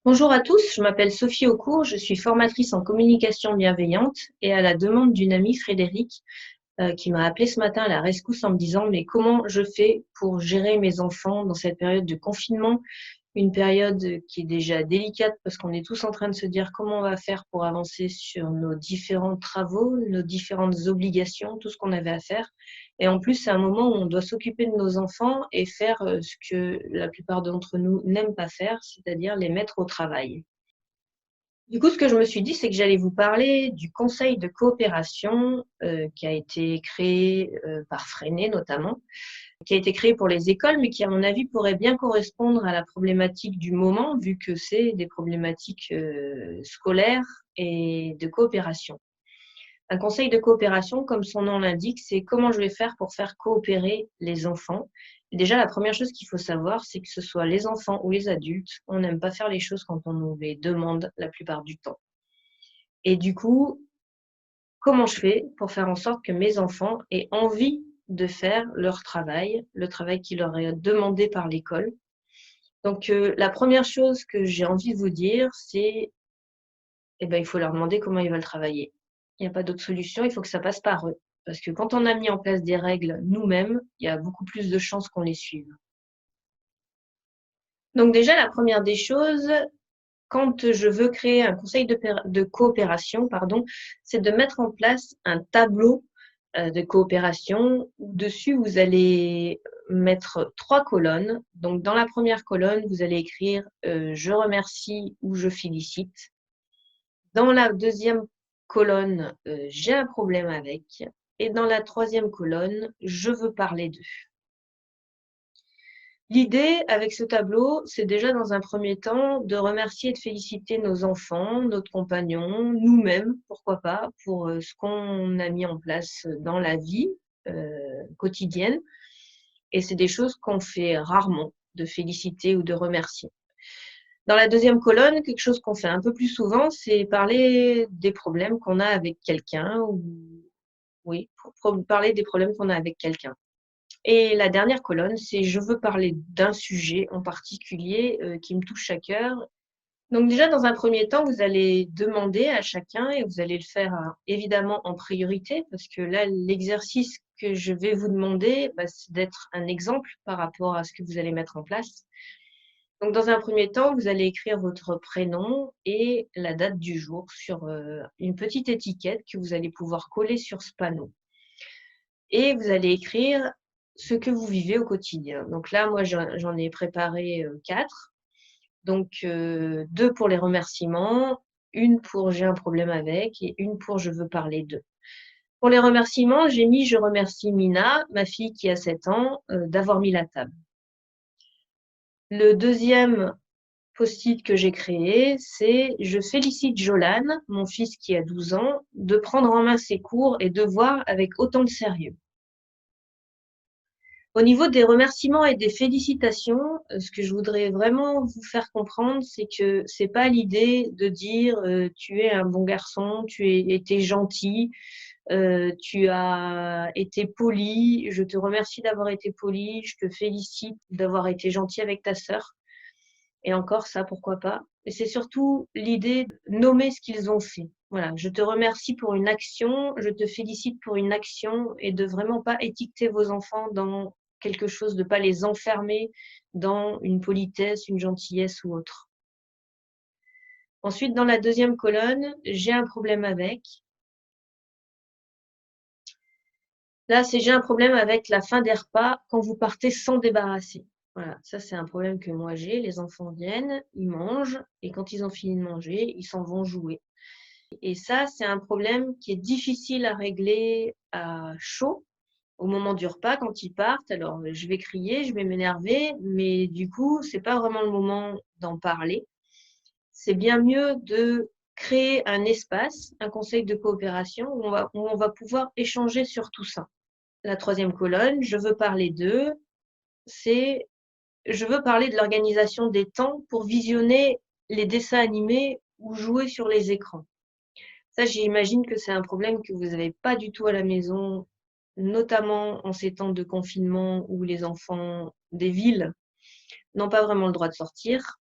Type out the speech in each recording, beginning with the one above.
Bonjour à tous, je m'appelle Sophie Aucourt, je suis formatrice en communication bienveillante et à la demande d'une amie Frédéric qui m'a appelée ce matin à la rescousse en me disant mais comment je fais pour gérer mes enfants dans cette période de confinement, une période qui est déjà délicate parce qu'on est tous en train de se dire comment on va faire pour avancer sur nos différents travaux, nos différentes obligations, tout ce qu'on avait à faire. Et en plus, c'est un moment où on doit s'occuper de nos enfants et faire ce que la plupart d'entre nous n'aiment pas faire, c'est-à-dire les mettre au travail. Du coup, ce que je me suis dit, c'est que j'allais vous parler du conseil de coopération qui a été créé par Freinet notamment, qui a été créé pour les écoles, mais qui, à mon avis, pourrait bien correspondre à la problématique du moment, vu que c'est des problématiques scolaires et de coopération. Un conseil de coopération, comme son nom l'indique, c'est comment je vais faire pour faire coopérer les enfants. Et déjà, la première chose qu'il faut savoir, c'est que ce soit les enfants ou les adultes, on n'aime pas faire les choses quand on nous les demande la plupart du temps. Et du coup, comment je fais pour faire en sorte que mes enfants aient envie de faire leur travail, le travail qui leur est demandé par l'école. Donc, la première chose que j'ai envie de vous dire, c'est eh ben, il faut leur demander comment ils veulent travailler. Il n'y a pas d'autre solution, il faut que ça passe par eux. Parce que quand on a mis en place des règles nous-mêmes, il y a beaucoup plus de chances qu'on les suive. Donc déjà, la première des choses, quand je veux créer un conseil de coopération, pardon, c'est de mettre en place un tableau de coopération où dessus vous allez mettre 3 colonnes. Donc dans la première colonne, vous allez écrire je remercie ou je félicite. Dans la deuxième colonne, j'ai un problème avec. Et dans la troisième colonne, je veux parler d'eux. L'idée avec ce tableau, c'est déjà dans un premier temps de remercier et de féliciter nos enfants, notre compagnon, nous-mêmes, pourquoi pas, pour ce qu'on a mis en place dans la vie quotidienne. Et c'est des choses qu'on fait rarement, de féliciter ou de remercier. Dans la deuxième colonne, quelque chose qu'on fait un peu plus souvent, c'est parler des problèmes qu'on a avec quelqu'un ou oui, pour parler des problèmes qu'on a avec quelqu'un. Et la dernière colonne, c'est je veux parler d'un sujet en particulier qui me touche à cœur. Donc déjà, dans un premier temps, vous allez demander à chacun et vous allez le faire évidemment en priorité parce que là, l'exercice que je vais vous demander, bah, c'est d'être un exemple par rapport à ce que vous allez mettre en place. Donc, dans un premier temps, vous allez écrire votre prénom et la date du jour sur une petite étiquette que vous allez pouvoir coller sur ce panneau. Et vous allez écrire ce que vous vivez au quotidien. Donc là, moi, j'en ai préparé 4. Donc, 2 pour les remerciements, une pour j'ai un problème avec et une pour je veux parler d'eux. Pour les remerciements, j'ai mis je remercie Mina, ma fille qui a 7 ans, d'avoir mis la table. Le deuxième post-it que j'ai créé, c'est je félicite Jolan, mon fils qui a 12 ans, de prendre en main ses cours et devoirs avec autant de sérieux. Au niveau des remerciements et des félicitations, ce que je voudrais vraiment vous faire comprendre, c'est que c'est pas l'idée de dire tu es un bon garçon, tu es été gentil, tu as été poli, je te remercie d'avoir été poli, je te félicite d'avoir été gentil avec ta sœur. Et encore ça, pourquoi pas. Et c'est surtout l'idée de nommer ce qu'ils ont fait. Voilà, je te remercie pour une action, je te félicite pour une action et de vraiment pas étiqueter vos enfants dans quelque chose, de pas les enfermer dans une politesse, une gentillesse ou autre. Ensuite, dans la deuxième colonne, j'ai un problème avec. Là, c'est j'ai un problème avec la fin des repas quand vous partez sans débarrasser. Voilà, ça c'est un problème que moi j'ai. Les enfants viennent, ils mangent, et quand ils ont fini de manger, ils s'en vont jouer. Et ça, c'est un problème qui est difficile à régler à chaud au moment du repas quand ils partent. Alors, je vais crier, je vais m'énerver, mais du coup, c'est pas vraiment le moment d'en parler. C'est bien mieux de créer un espace, un conseil de coopération où on va pouvoir échanger sur tout ça. La troisième colonne, je veux parler d'eux, c'est je veux parler de l'organisation des temps pour visionner les dessins animés ou jouer sur les écrans. Ça, j'imagine que c'est un problème que vous n'avez pas du tout à la maison, notamment en ces temps de confinement où les enfants des villes n'ont pas vraiment le droit de sortir.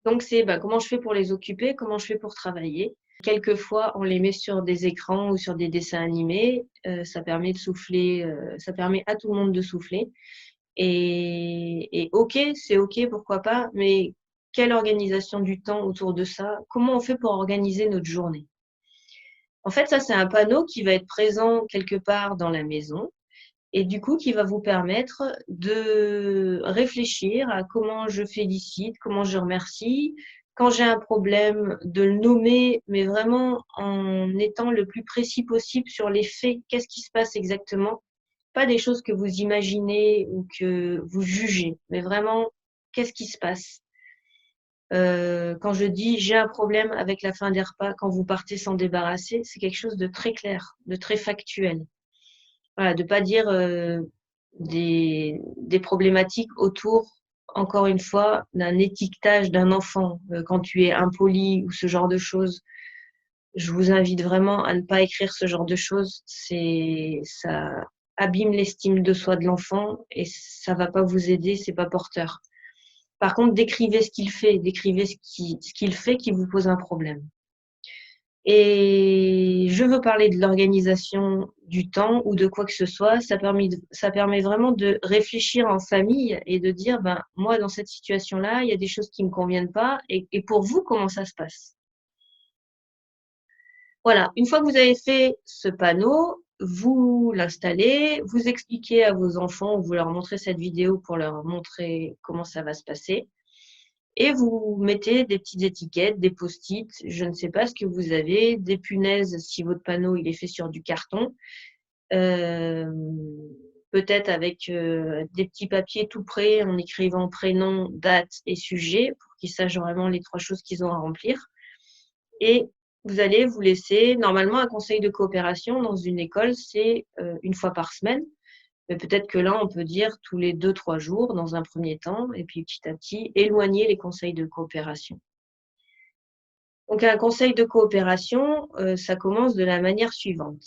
Donc c'est comment je fais pour les occuper, comment je fais pour travailler. Quelquefois, on les met sur des écrans ou sur des dessins animés. Ça permet de souffler, ça permet à tout le monde de souffler. Et OK, c'est OK, pourquoi pas, mais quelle organisation du temps autour de ça? Comment on fait pour organiser notre journée? En fait, ça, c'est un panneau qui va être présent quelque part dans la maison et du coup, qui va vous permettre de réfléchir à comment je félicite, comment je remercie. Quand j'ai un problème, de le nommer, mais vraiment en étant le plus précis possible sur les faits. Qu'est-ce qui se passe exactement? Pas des choses que vous imaginez ou que vous jugez, mais vraiment, qu'est-ce qui se passe? Quand je dis: «J'ai un problème avec la fin des repas», quand vous partez s'en débarrasser, c'est quelque chose de très clair, de très factuel. Voilà, de pas dire, des problématiques autour, encore une fois, d'un étiquetage d'un enfant. Quand tu es impoli ou ce genre de choses, je vous invite vraiment à ne pas écrire ce genre de choses. Ça abîme l'estime de soi de l'enfant et ça va pas vous aider, c'est pas porteur. Par contre, décrivez ce qu'il fait, décrivez ce qu'il fait qui vous pose un problème. Et je veux parler de l'organisation du temps ou de quoi que ce soit. Ça permet vraiment de réfléchir en famille et de dire, moi, dans cette situation-là, il y a des choses qui me conviennent pas et pour vous, comment ça se passe? Voilà, une fois que vous avez fait ce panneau, vous l'installez, vous expliquez à vos enfants, vous leur montrez cette vidéo pour leur montrer comment ça va se passer. Et vous mettez des petites étiquettes, des post-it, je ne sais pas ce que vous avez, des punaises si votre panneau il est fait sur du carton, hem, peut-être avec, des petits papiers tout prêts en écrivant prénom, date et sujet pour qu'ils sachent vraiment les 3 choses qu'ils ont à remplir et vous allez vous laisser normalement un conseil de coopération dans une école, c'est, 1 fois par semaine. Mais peut-être que là, on peut dire tous les 2-3 jours dans un premier temps et puis petit à petit éloigner les conseils de coopération. Donc un conseil de coopération, ça commence de la manière suivante.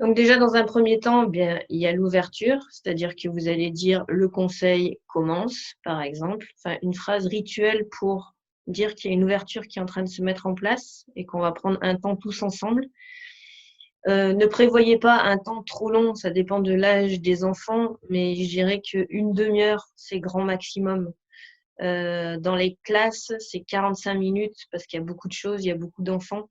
Donc déjà dans un premier temps, bien, il y a l'ouverture, c'est-à-dire que vous allez dire: «Le conseil commence», par exemple, enfin une phrase rituelle pour dire qu'il y a une ouverture qui est en train de se mettre en place et qu'on va prendre un temps tous ensemble. Ne prévoyez pas un temps trop long, ça dépend de l'âge des enfants, mais je dirais qu'une demi-heure, c'est grand maximum. Dans les classes, c'est 45 minutes parce qu'il y a beaucoup de choses, il y a beaucoup d'enfants.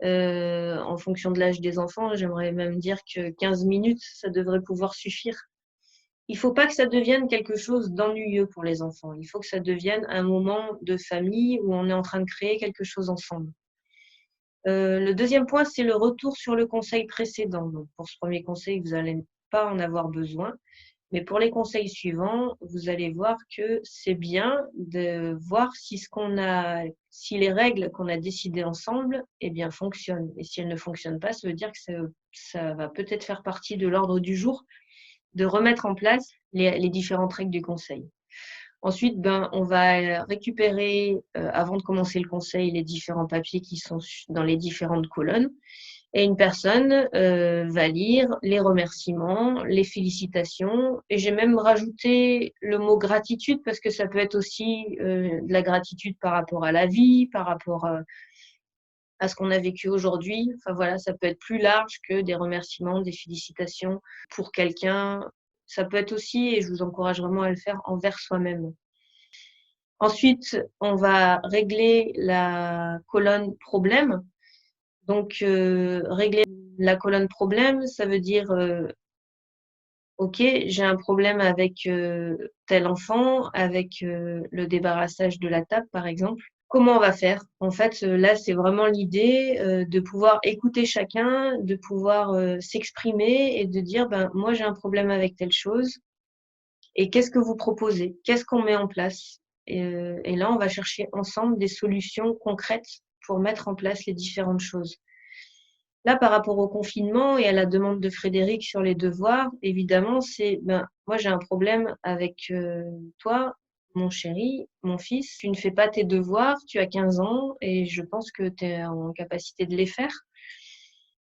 En fonction de l'âge des enfants, j'aimerais même dire que 15 minutes, ça devrait pouvoir suffire. Il faut pas que ça devienne quelque chose d'ennuyeux pour les enfants. Il faut que ça devienne un moment de famille où on est en train de créer quelque chose ensemble. Le deuxième point, c'est le retour sur le conseil précédent. Donc pour ce premier conseil, vous allez pas en avoir besoin, mais pour les conseils suivants, vous allez voir que c'est bien de voir si les règles qu'on a décidées ensemble, eh bien, fonctionnent et si elles ne fonctionnent pas, ça veut dire que ça va peut-être faire partie de l'ordre du jour de remettre en place les différentes règles du conseil. Ensuite, on va récupérer, avant de commencer le conseil, les différents papiers qui sont dans les différentes colonnes et une personne, va lire les remerciements, les félicitations et j'ai même rajouté le mot gratitude parce que ça peut être aussi, de la gratitude par rapport à la vie, par rapport, à ce qu'on a vécu aujourd'hui. Enfin voilà, ça peut être plus large que des remerciements, des félicitations pour quelqu'un. Ça peut être aussi, et je vous encourage vraiment à le faire, envers soi-même. Ensuite, on va régler la colonne problème. Donc, régler la colonne problème, ça veut dire, OK, j'ai un problème avec, tel enfant, avec, le débarrassage de la table, par exemple. Comment on va faire? En fait, là, c'est vraiment l'idée, de pouvoir écouter chacun, de pouvoir, s'exprimer et de dire: moi, j'ai un problème avec telle chose et qu'est-ce que vous proposez? Qu'est-ce qu'on met en place?» Et là, on va chercher ensemble des solutions concrètes pour mettre en place les différentes choses. Là, par rapport au confinement et à la demande de Frédéric sur les devoirs, évidemment, c'est, moi, j'ai un problème avec, toi, mon chéri, mon fils. Tu ne fais pas tes devoirs, tu as 15 ans et je pense que tu es en capacité de les faire.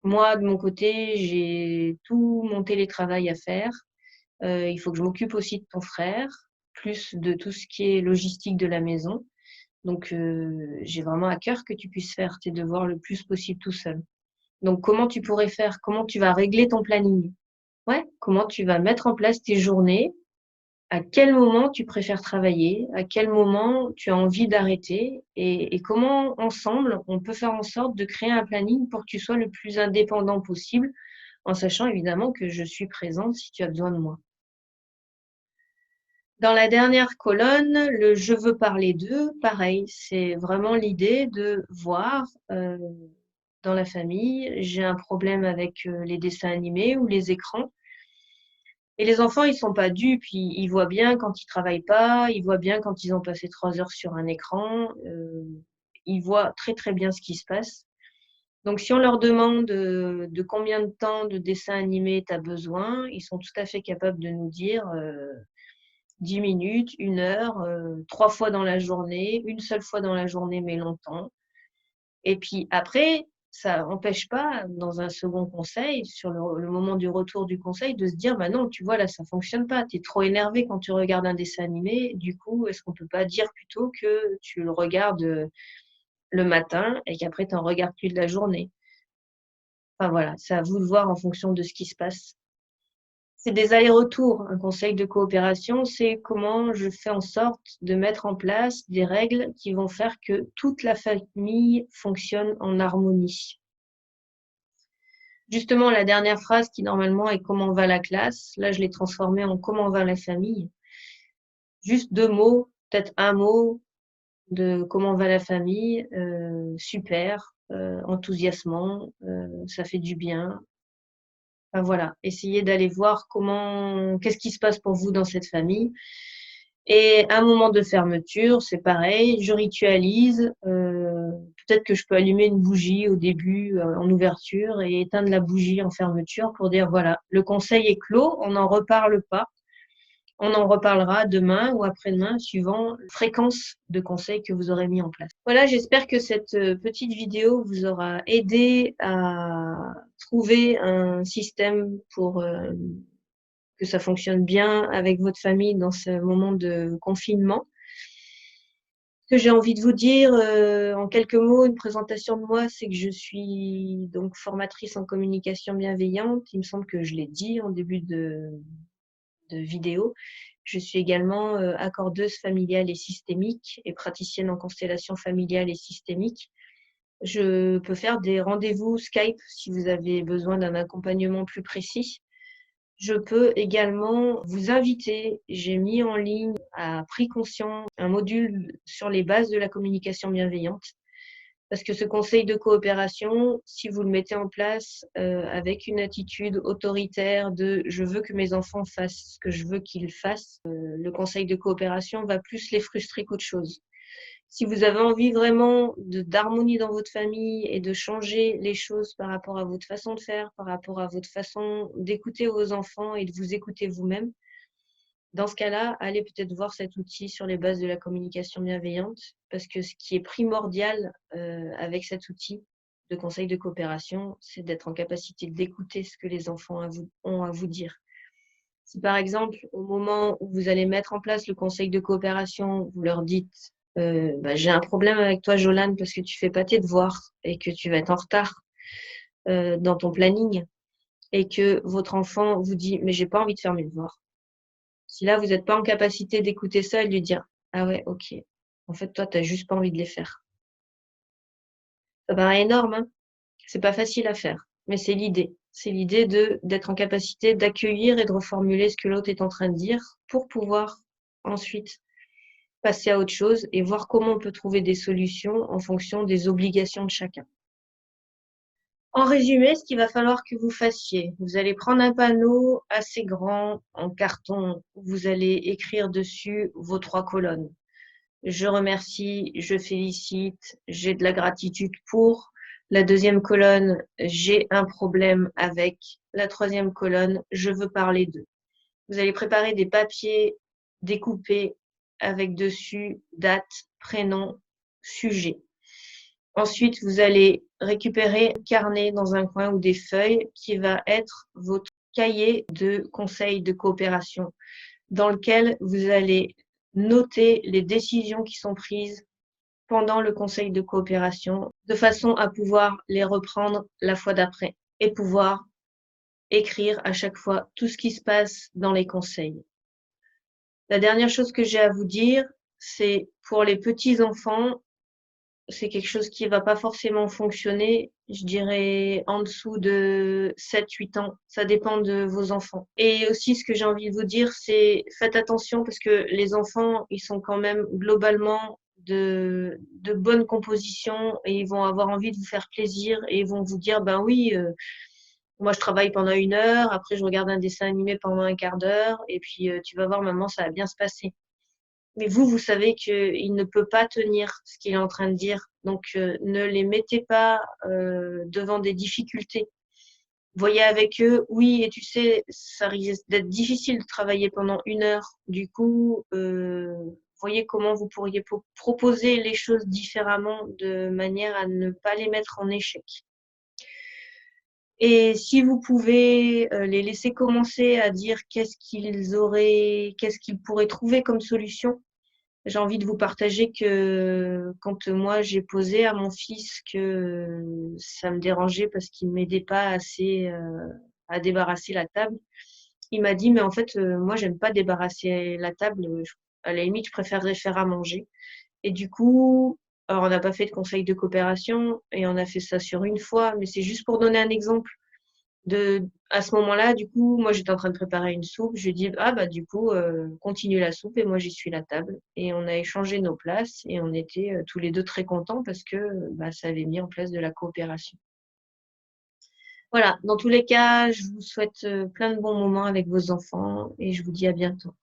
Moi, de mon côté, j'ai tout mon télétravail à faire. Il faut que je m'occupe aussi de ton frère, plus de tout ce qui est logistique de la maison. Donc, j'ai vraiment à cœur que tu puisses faire tes devoirs le plus possible tout seul. Donc, comment tu pourrais faire? Comment tu vas régler ton planning? Ouais, comment tu vas mettre en place tes journées? À quel moment tu préfères travailler? À quel moment tu as envie d'arrêter? Et comment ensemble, on peut faire en sorte de créer un planning pour que tu sois le plus indépendant possible, en sachant évidemment que je suis présente si tu as besoin de moi. Dans la dernière colonne, le «je veux parler d'eux», pareil, c'est vraiment l'idée de voir, dans la famille, j'ai un problème avec, les dessins animés ou les écrans. Et les enfants, ils sont pas dupes, ils voient bien quand ils travaillent pas, ils voient bien quand ils ont passé 3 heures sur un écran, ils voient très, très bien ce qui se passe. Donc si on leur demande, de combien de temps de dessin animé tu as besoin, ils sont tout à fait capables de nous dire, 10 minutes, 1 heure, 3 fois dans la journée, une seule fois dans la journée mais longtemps. Et puis après, ça empêche pas, dans un second conseil, sur le moment du retour du conseil, de se dire: «Bah non, tu vois, là, ça fonctionne pas. Tu es trop énervé quand tu regardes un dessin animé. Du coup, est-ce qu'on peut pas dire plutôt que tu le regardes, le matin et qu'après tu en regardes plus de la journée?» Enfin voilà, c'est à vous de voir en fonction de ce qui se passe. C'est des allers-retours. Un conseil de coopération, c'est comment je fais en sorte de mettre en place des règles qui vont faire que toute la famille fonctionne en harmonie. Justement, la dernière phrase qui normalement est «Comment va la classe?», là, je l'ai transformée en «Comment va la famille?». Juste 2 mots, peut-être un mot de «Comment va la famille?», super, enthousiasmant, ça fait du bien. Enfin voilà, essayez d'aller voir qu'est-ce qui se passe pour vous dans cette famille. Et un moment de fermeture, c'est pareil, je ritualise, peut-être que je peux allumer une bougie au début, en ouverture et éteindre la bougie en fermeture pour dire: «Voilà, le conseil est clos, on n'en reparle pas. On en reparlera demain ou après-demain suivant la fréquence de conseils que vous aurez mis en place». Voilà, j'espère que cette, petite vidéo vous aura aidé à trouver un système pour, que ça fonctionne bien avec votre famille dans ce moment de confinement. Ce que j'ai envie de vous dire, en quelques mots, une présentation de moi, c'est que je suis donc formatrice en communication bienveillante. Il me semble que je l'ai dit en début de vidéo. Je suis également, accordeuse familiale et systémique et praticienne en constellation familiale et systémique. Je peux faire des rendez-vous Skype si vous avez besoin d'un accompagnement plus précis. Je peux également vous inviter, j'ai mis en ligne à prix conscient un module sur les bases de la communication bienveillante. Parce que ce conseil de coopération, si vous le mettez en place, avec une attitude autoritaire de «je veux que mes enfants fassent ce que je veux qu'ils fassent», le conseil de coopération va plus les frustrer qu'autre chose. Si vous avez envie vraiment d'harmonie dans votre famille et de changer les choses par rapport à votre façon de faire, par rapport à votre façon d'écouter vos enfants et de vous écouter vous-même, dans ce cas-là, allez peut-être voir cet outil sur les bases de la communication bienveillante, parce que ce qui est primordial, avec cet outil de conseil de coopération, c'est d'être en capacité d'écouter ce que les enfants ont à vous dire. Si par exemple, au moment où vous allez mettre en place le conseil de coopération, vous leur dites: «Bah, j'ai un problème avec toi Jolane parce que tu fais pas tes devoirs et que tu vas être en retard, dans ton planning», et que votre enfant vous dit: «Mais j'ai pas envie de faire mes devoirs». Si là, vous n'êtes pas en capacité d'écouter ça et de lui dire: «Ah ouais, OK. En fait, toi, tu as juste pas envie de les faire». Ça paraît énorme, hein? C'est pas facile à faire, mais c'est l'idée. C'est l'idée d'être en capacité d'accueillir et de reformuler ce que l'autre est en train de dire pour pouvoir ensuite passer à autre chose et voir comment on peut trouver des solutions en fonction des obligations de chacun. En résumé, ce qu'il va falloir que vous fassiez, vous allez prendre un panneau assez grand en carton, vous allez écrire dessus vos 3 colonnes. Je remercie, je félicite, j'ai de la gratitude pour. La deuxième colonne, j'ai un problème avec. La troisième colonne, je veux parler d'eux. Vous allez préparer des papiers découpés avec dessus date, prénom, sujet. Ensuite, vous allez récupérer un carnet dans un coin ou des feuilles qui va être votre cahier de conseils de coopération dans lequel vous allez noter les décisions qui sont prises pendant le conseil de coopération, de façon à pouvoir les reprendre la fois d'après et pouvoir écrire à chaque fois tout ce qui se passe dans les conseils. La dernière chose que j'ai à vous dire, c'est pour les petits enfants, c'est quelque chose qui va pas forcément fonctionner, je dirais en dessous de 7-8 ans. Ça dépend de vos enfants. Et aussi, ce que j'ai envie de vous dire, c'est faites attention parce que les enfants, ils sont quand même globalement de bonne composition et ils vont avoir envie de vous faire plaisir et ils vont vous dire, ben oui, moi je travaille pendant 1 heure, après je regarde un dessin animé pendant un quart d'heure et puis tu vas voir maman, ça va bien se passer. Mais vous, vous savez qu'il ne peut pas tenir ce qu'il est en train de dire. Donc, ne les mettez pas devant des difficultés. Voyez avec eux, oui, et tu sais, ça risque d'être difficile de travailler pendant 1 heure. Du coup, voyez comment vous pourriez proposer les choses différemment de manière à ne pas les mettre en échec. Et si vous pouvez les laisser commencer à dire qu'est-ce qu'ils pourraient trouver comme solution, j'ai envie de vous partager que quand moi j'ai posé à mon fils que ça me dérangeait parce qu'il ne m'aidait pas assez à débarrasser la table, il m'a dit mais en fait moi j'aime pas débarrasser la table, à la limite je préférerais faire à manger. Et du coup, alors on n'a pas fait de conseil de coopération et on a fait ça sur une fois, mais c'est juste pour donner un exemple à ce moment-là, du coup, moi j'étais en train de préparer une soupe. Je lui ai dit, ah bah du coup, continue la soupe et moi j'y suis la table. Et on a échangé nos places et on était tous les deux très contents parce que bah, ça avait mis en place de la coopération. Voilà, dans tous les cas, je vous souhaite plein de bons moments avec vos enfants et je vous dis à bientôt.